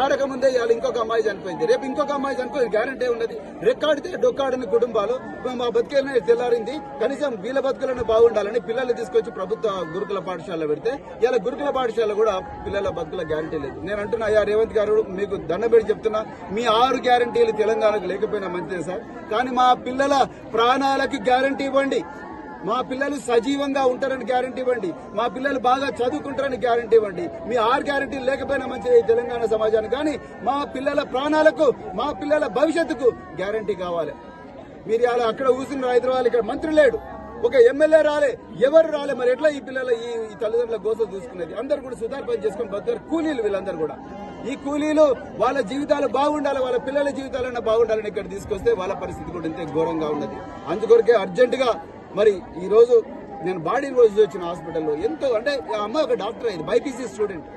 ఆడక ముందే ఇవాళ ఇంకొక అమ్మాయి చనిపోయింది, రేపు ఇంకొక అమ్మాయి చనిపోయింది, గ్యారంటీ ఉన్నది. రెక్కాడితే డొక్కాడని కుటుంబాలు మా బతుకులనే తెల్లారింది. కనీసం వీళ్ళ బతుకులను బాగుండాలని పిల్లల్ని తీసుకొచ్చి ప్రభుత్వ గురుకుల పాఠశాలలో పెడితే ఇలా గురుకుల పాఠశాల కూడా పిల్లల బతుకుల గ్యారంటీ లేదు. నేను అంటున్నా, అయ్యా రేవంత్ గారు మీకు దండం పెట్టి చెప్తున్నా, మీ 6 గ్యారంటీలు తెలంగాణకు లేకపోయినా మంచిదే సార్, కానీ మా పిల్లల ప్రాణాలకు గ్యారంటీ ఇవ్వండి. మా పిల్లలు సజీవంగా ఉంటారని గ్యారంటీ ఇవ్వండి. మా పిల్లలు బాగా చదువుకుంటారని గ్యారంటీ ఇవ్వండి. మీ 6 గ్యారంటీలు లేకపోయినా మంచిది తెలంగాణ సమాజానికి, కానీ మా పిల్లల ప్రాణాలకు, మా పిల్లల భవిష్యత్తుకు గ్యారంటీ కావాలి. మీరు అలా అక్కడ కూర్చున్నారు హైదరాబాద్, ఇక్కడ మంత్రి లేడు, ఒక ఎమ్మెల్యే రాలే, ఎవరు రాలే. మరి ఎట్లా ఈ పిల్లల ఈ తల్లిదండ్రుల గోసలు చూసుకునేది? అందరు కూడా సుధార్ పని చేసుకుని బతారు కూలీలు. వీళ్ళందరూ కూడా ఈ కూలీలు వాళ్ళ జీవితాలు బాగుండాలి, వాళ్ళ పిల్లల జీవితాలన్నా బాగుండాలని ఇక్కడ తీసుకొస్తే వాళ్ళ పరిస్థితి కూడా ఇంతే ఘోరంగా ఉన్నది. అందుకొరకే అర్జెంటుగా మరి ఈ రోజు నేను బాడీ రోజు వచ్చిన హాస్పిటల్లో ఎంతో, అంటే ఆ అమ్మాయి ఒక డాక్టర్ అయింది, బైపీసీ స్టూడెంట్,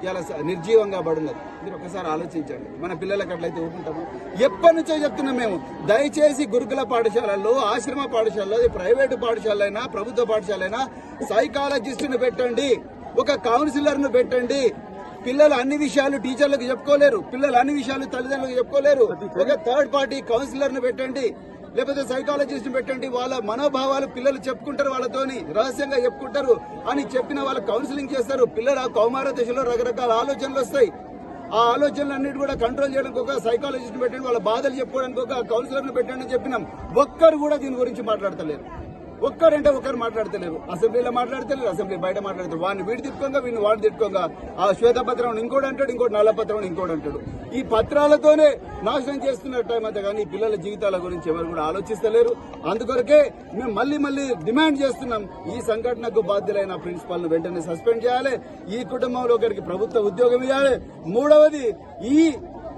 ఇలా నిర్జీవంగా పడున్నది. మీరు ఒకసారి ఆలోచించండి, మన పిల్లలకి అట్లయితే ఊరుకుంటాము? ఎప్పటి నుంచో చెప్తున్నాం మేము, దయచేసి గురుకుల పాఠశాలల్లో, ఆశ్రమ పాఠశాలలో, ప్రైవేటు పాఠశాలైనా ప్రభుత్వ పాఠశాలైనా సైకాలజిస్టును పెట్టండి, ఒక కౌన్సిలర్ను పెట్టండి. పిల్లలు అన్ని విషయాలు టీచర్లకు చెప్పుకోలేరు, పిల్లలు అన్ని విషయాలు తల్లిదండ్రులకు చెప్పుకోలేరు, ఒక థర్డ్ పార్టీ కౌన్సిలర్ను పెట్టండి, లేకపోతే సైకాలజిస్ట్ పెట్టండి. వాళ్ళ మనోభావాలు పిల్లలు చెప్పుకుంటారు, వాళ్ళతోని రహస్యంగా చెప్పుకుంటారు అని చెప్పిన వాళ్ళు కౌన్సిలింగ్ చేస్తారు. పిల్లల కౌమార దశలో రకరకాల ఆలోచనలు వస్తాయి. ఆ ఆలోచనలన్నిటి కూడా కంట్రోల్ చేయడానికి ఒక సైకాలజిస్ట్ పెట్టండి, వాళ్ళ బాధలు చెప్పుకోవడానికి ఒక కౌన్సిలర్ను పెట్టండి అని చెప్పినాం. ఒక్కరు కూడా దీని గురించి మాట్లాడతలేరు. ఒక్కరంటే ఒక్కరు మాట్లాడతలేరు. అసెంబ్లీలో మాట్లాడతలేరు, అసెంబ్లీ బయట మాట్లాడతారు. వాడిని వీడి తిట్టుకోగా, వీడిని వాడిని తిట్టుకోగా, ఆ శ్వేతపత్రం ఇంకోటి అంటాడు, ఇంకోటి నల్లపత్రం ఇంకోటి అంటాడు. ఈ పత్రాలతోనే నాశనం చేస్తున్న టైం అంతా, కానీ పిల్లల జీవితాల గురించి ఎవరు కూడా ఆలోచిస్తలేరు. అందుకొరకే మేము మళ్ళీ డిమాండ్ చేస్తున్నాం, ఈ సంఘటనకు బాధ్యులైన ప్రిన్సిపాల్ ను వెంటనే సస్పెండ్ చేయాలి, ఈ కుటుంబంలో ఒకరికి ప్రభుత్వ ఉద్యోగం ఇవ్వాలి. మూడవది, ఈ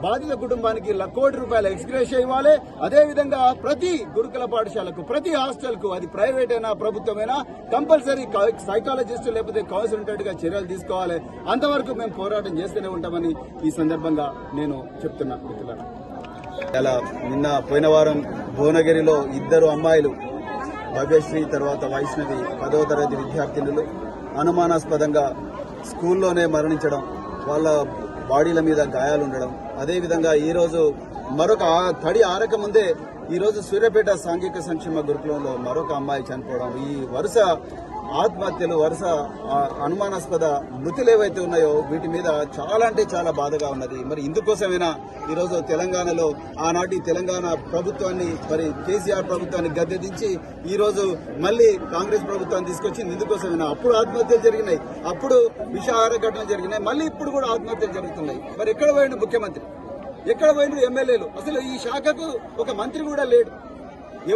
బాధిత కుటుంబానికి ₹1 కోటి ఎక్స్గ్రేషియా ఇవ్వాలి. అదేవిధంగా ప్రతి గురుకుల పాఠశాలకు, ప్రతి హాస్టల్ కు, అది ప్రైవేట్ అయినా ప్రభుత్వమైనా, కంపల్సరీ సైకాలజిస్ట్ లేకపోతే కౌన్సిలర్ గా చర్యలు తీసుకోవాలి. అంతవరకు మేము పోరాటం చేస్తూనే ఉంటామని ఈ సందర్భంగా నేను చెప్తున్నా. మిత్రులారా, అలా నిన్న పోయిన వారం భువనగిరిలో 2 అమ్మాయిలు, భవ్యశ్రీ తర్వాత వైష్ణవి, 10వ తరగతి విద్యార్థినులు అనుమానాస్పదంగా స్కూల్లోనే మరణించడం, వాళ్ళ బాడీల మీద గాయాలుండడం. అదేవిధంగా ఈరోజు మరొక తడి ఆరక ముందే ఈరోజు సూర్యాపేట సాంఘిక సంక్షేమ గురుకులంలో మరొక అమ్మాయి చనిపోవడం, ఈ వరుస ఆత్మహత్యలు, వరుస అనుమానాస్పద మృతులు ఏవైతే ఉన్నాయో వీటి మీద చాలా అంటే చాలా బాధగా ఉన్నది. మరి ఇందుకోసమైనా ఈరోజు తెలంగాణలో ఆనాటి తెలంగాణ ప్రభుత్వాన్ని, మరి కేసీఆర్ ప్రభుత్వాన్ని గద్దెదించి ఈరోజు మళ్లీ కాంగ్రెస్ ప్రభుత్వాన్ని తీసుకొచ్చింది. ఇందుకోసమైనా అప్పుడు ఆత్మహత్యలు జరిగినాయి, అప్పుడు విషాహార ఘటనలు జరిగినాయి, మళ్ళీ ఇప్పుడు కూడా ఆత్మహత్యలు జరుగుతున్నాయి. మరి ఎక్కడ పోయిండు ముఖ్యమంత్రి, ఎక్కడ పోయిండు ఎమ్మెల్యేలు? అసలు ఈ శాఖకు ఒక మంత్రి కూడా లేడు.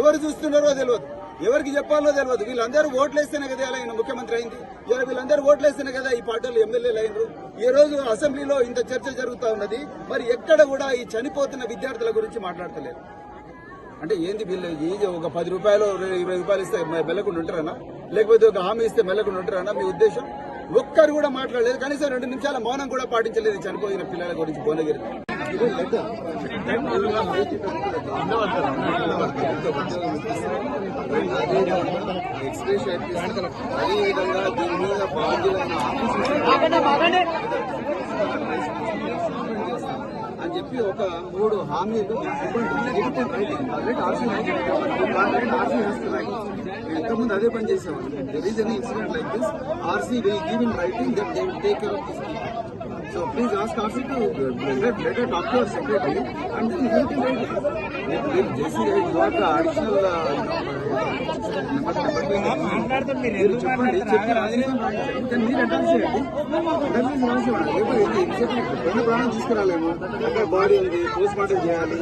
ఎవరు చూస్తున్నారో తెలియదు, ఎవరికి చెప్పాలో తెలియదు. వీళ్ళందరూ ఓట్లేస్తేనే కదా ఆయన ముఖ్యమంత్రి అయింది. ఇవాళ వీళ్ళందరూ ఓట్లేస్తేనే కదా ఈ పార్టీలు ఎమ్మెల్యేలు అయినరు. ఈ రోజు అసెంబ్లీలో ఇంత చర్చ జరుగుతూ ఉన్నది, మరి ఎక్కడ కూడా ఈ చనిపోతున్న విద్యార్థుల గురించి మాట్లాడతలేరు. అంటే ఏంది వీళ్ళు, ఒక ₹10 ₹20 ఇస్తే మెల్లకుండా ఉంటారనా, లేకపోతే ఒక హామీ ఇస్తే మెల్లకుండా ఉంటారనా మీ ఉద్దేశం? ఒక్కరు కూడా మాట్లాడలేదు, కనీసం 2 నిమిషాల మౌనం కూడా పాటించలేదు చనిపోయిన పిల్లల గురించి భువనగిరి. అదేవిధంగా దీని మీద బాధ్యులైన అని చెప్పి ఒక 3 హామీలు ఇంతకుముందు అదే పని చేసేవాళ్ళు. There is any incident like this, RC will give in writing that they will take care of this. So please ask RC to let her talk to her secretary and then you can write it. If JC has got the additional మీరు చెప్పండి, then మీరు advance చేయండి. Advance రాసేవాడు రెండు ప్రాణం తీసుకురాలేము, అక్కడ body ఉంది, post mortem చేయాలి.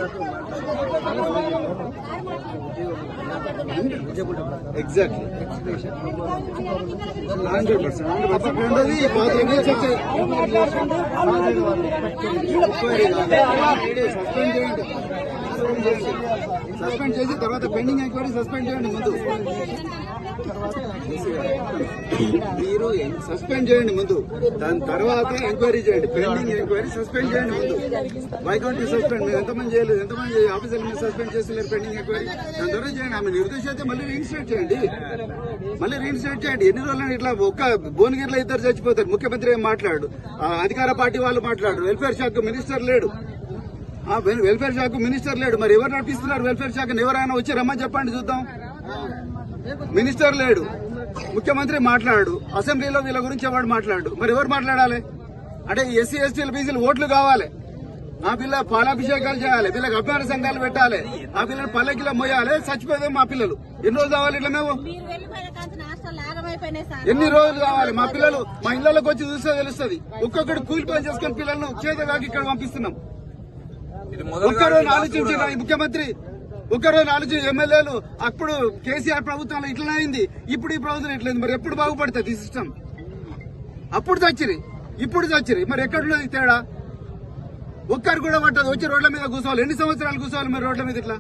ఎగ్జాక్ట్లీ 100%. రెండోది సస్పెండ్ చేసి తర్వాత పెండింగ్ ఎంక్వైరీ సస్పెండ్ చేయండి ముందు. మీరు సస్పెండ్ చేయండి ముందు, దాని తర్వాత ఎంక్వైరీ చేయండి. పెండింగ్ ఎంక్వైరీ సస్పెండ్ చేయండి ముందు. Why can't you suspend? మీరు ఎంతమంది చేయలేదు, ఎంతమంది ఆఫీసర్లు మీరు సస్పెండ్ చేస్తలేరు పెండింగ్ ఎంక్వైరీ? దాని తర్వాత చేయండి. ఆమె నిర్దేశం అయితే మళ్ళీ రీఇన్స్టేట్ చేయండి, ఎన్ని రోజులు ఇట్లా ఒక్క భువనగిరిలో ఇద్దరు చచ్చిపోతారు. ముఖ్యమంత్రి ఏం మాట్లాడు, అధికార పార్టీ వాళ్ళు మాట్లాడు, వెల్ఫేర్ శాఖ మినిస్టర్ లేడు, వెల్ఫేర్ శాఖ మినిస్టర్ లేడు. మరి ఎవరు నడిపిస్తున్నారు వెల్ఫేర్ శాఖను? ఎవరైనా వచ్చి రమ్మని చెప్పండి చూద్దాం. మినిస్టర్ లేడు, ముఖ్యమంత్రి మాట్లాడు, అసెంబ్లీలో వీళ్ళ గురించి ఎవరు మాట్లాడు. మరి ఎవరు మాట్లాడాలి? అంటే ఎస్సీ ఎస్టీలు బీసీలు ఓట్లు కావాలి, ఆ పిల్ల పాలాభిషేకాలు చేయాలి, వీళ్ళకి అభిమాన సంఘాలు పెట్టాలి, ఆ పిల్లలు పల్లెకిలో మోయాలి. చచ్చిపోతే మా పిల్లలు ఎన్ని రోజులు కావాలి? ఇట్లా మేము ఎన్ని రోజులు కావాలి? మా పిల్లలు మా ఇళ్లలోకి వచ్చి చూస్తే తెలుస్తుంది. ఒక్కొక్కటి కూలి పని చేసుకుని పిల్లలను చేతగాకి ఇక్కడ పంపిస్తున్నాం. ఒక్కరోజు ఆలోచించిన ఈ ముఖ్యమంత్రి, ఒక్కరోజు ఆలోచించి ఎమ్మెల్యేలు అప్పుడు కేసీఆర్ ప్రభుత్వంలో ఇట్లనే అయింది, ఇప్పుడు ఈ ప్రభుత్వం ఇట్లయింది. మరి ఎప్పుడు బాగుపడుతుంది ఈ సిస్టమ్? అప్పుడు చచ్చిరి, ఇప్పుడు చచ్చిరి. మరి ఎక్కడున్నది తేడా? ఒక్కరు కూడా పట్టదు. వచ్చి రోడ్ల మీద కూర్చోవాలి. ఎన్ని సంవత్సరాలు కూర్చోవాలి మరి రోడ్ల మీద? ఇట్లా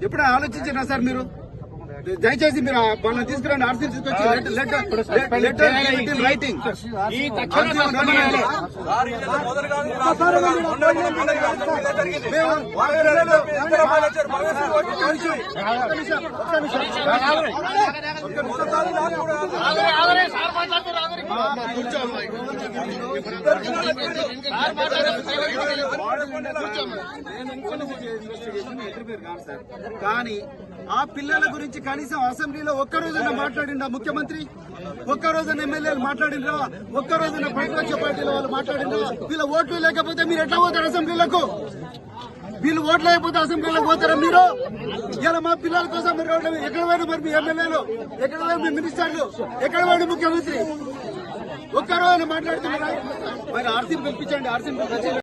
ఎప్పుడు ఆలోచించినా సార్ మీరు? దయచేసి మీరు వాళ్ళని తీసుకురండి, ఆర్సీ తీసుకొచ్చి రైటింగ్ కానీ ఆ పిల్లల గురించి కనీసం అసెంబ్లీలో ఒక్కరోజున మాట్లాడిండా ముఖ్యమంత్రి? ఒక్కరోజున ఎమ్మెల్యేలు మాట్లాడిండ్రా? ఒక్కరోజున ప్రతిపక్ష పార్టీల వాళ్ళు మాట్లాడిండ్రా? వీళ్ళ ఓట్లు లేకపోతే మీరు ఎట్లా పోతారు అసెంబ్లీలకు? వీళ్ళు ఓట్లు లేకపోతే అసెంబ్లీలోకి పోతారా మీరు? ఇలా మా పిల్లల కోసం మీరు రోడ్ల మీద ఎక్కడ పోయినా మరి మీ ఎమ్మెల్యేలు, ఎక్కడ పోయినా మీ మినిస్టర్లు, ఎక్కడ పోయిన ముఖ్యమంత్రి? ఒక్కరోజు మాట్లాడుతున్నారా? మరి ఆర్సీని పిలిపించండి, ఆర్సీని పిలిపించండి.